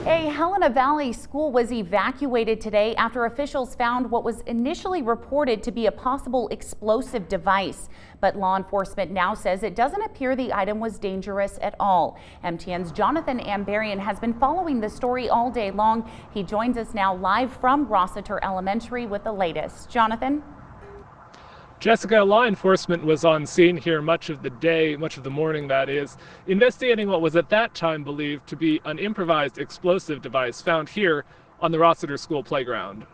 A Helena Valley school was evacuated today after officials found what was initially reported to be a possible explosive device. But law enforcement now says it doesn't appear the item was dangerous at all. MTN's Jonathan Ambarian has been following the story all day long. He joins us now live from Rossiter Elementary with the latest. Jonathan? Jessica, law enforcement was on scene here much of the day, much of the morning that is, investigating what was at that time believed to be an improvised explosive device found here on the Rossiter School playground.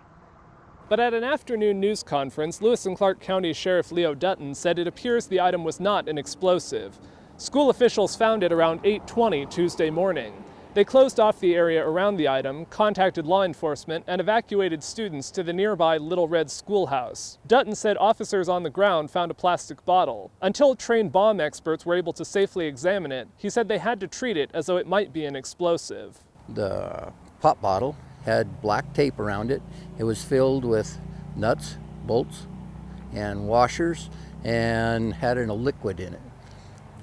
But at an afternoon news conference, Lewis and Clark County Sheriff Leo Dutton said it appears the item was not an explosive. School officials found it around 8:20 Tuesday morning. They closed off the area around the item, contacted law enforcement, and evacuated students to the nearby Little Red Schoolhouse. Dutton said officers on the ground found a plastic bottle. Until trained bomb experts were able to safely examine it, he said they had to treat it as though it might be an explosive. The pop bottle had black tape around it. It was filled with nuts, bolts, and washers, and had a liquid in it.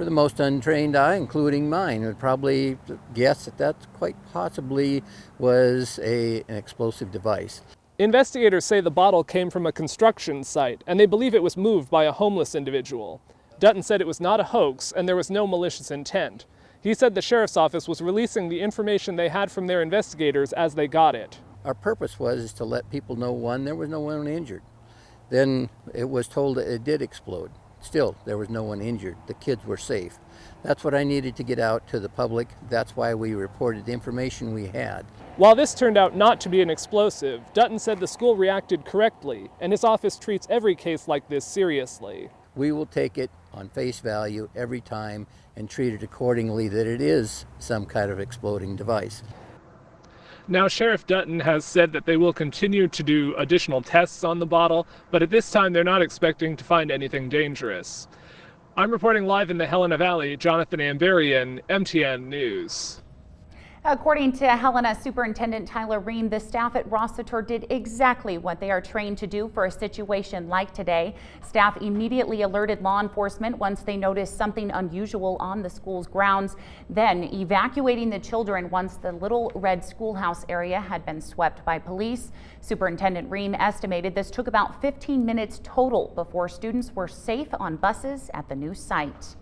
For the most untrained eye, including mine, would probably guess that quite possibly was an explosive device. Investigators say the bottle came from a construction site, and they believe it was moved by a homeless individual. Dutton said it was not a hoax, and there was no malicious intent. He said the sheriff's office was releasing the information they had from their investigators as they got it. Our purpose was to let people know, one, there was no one injured. Then it was told that it did explode. Still, there was no one injured. The kids were safe. That's what I needed to get out to the public. That's why we reported the information we had. While this turned out not to be an explosive, Dutton said the school reacted correctly, and his office treats every case like this seriously. We will take it on face value every time and treat it accordingly that it is some kind of exploding device. Now, Sheriff Dutton has said that they will continue to do additional tests on the bottle, but at this time they're not expecting to find anything dangerous. I'm reporting live in the Helena Valley, Jonathan Ambarian, MTN News. According to Helena Superintendent Tyler Ream, the staff at Rossiter did exactly what they are trained to do for a situation like today. Staff immediately alerted law enforcement once they noticed something unusual on the school's grounds, then evacuating the children once the Little Red Schoolhouse area had been swept by police. Superintendent Ream estimated this took about 15 minutes total before students were safe on buses at the new site.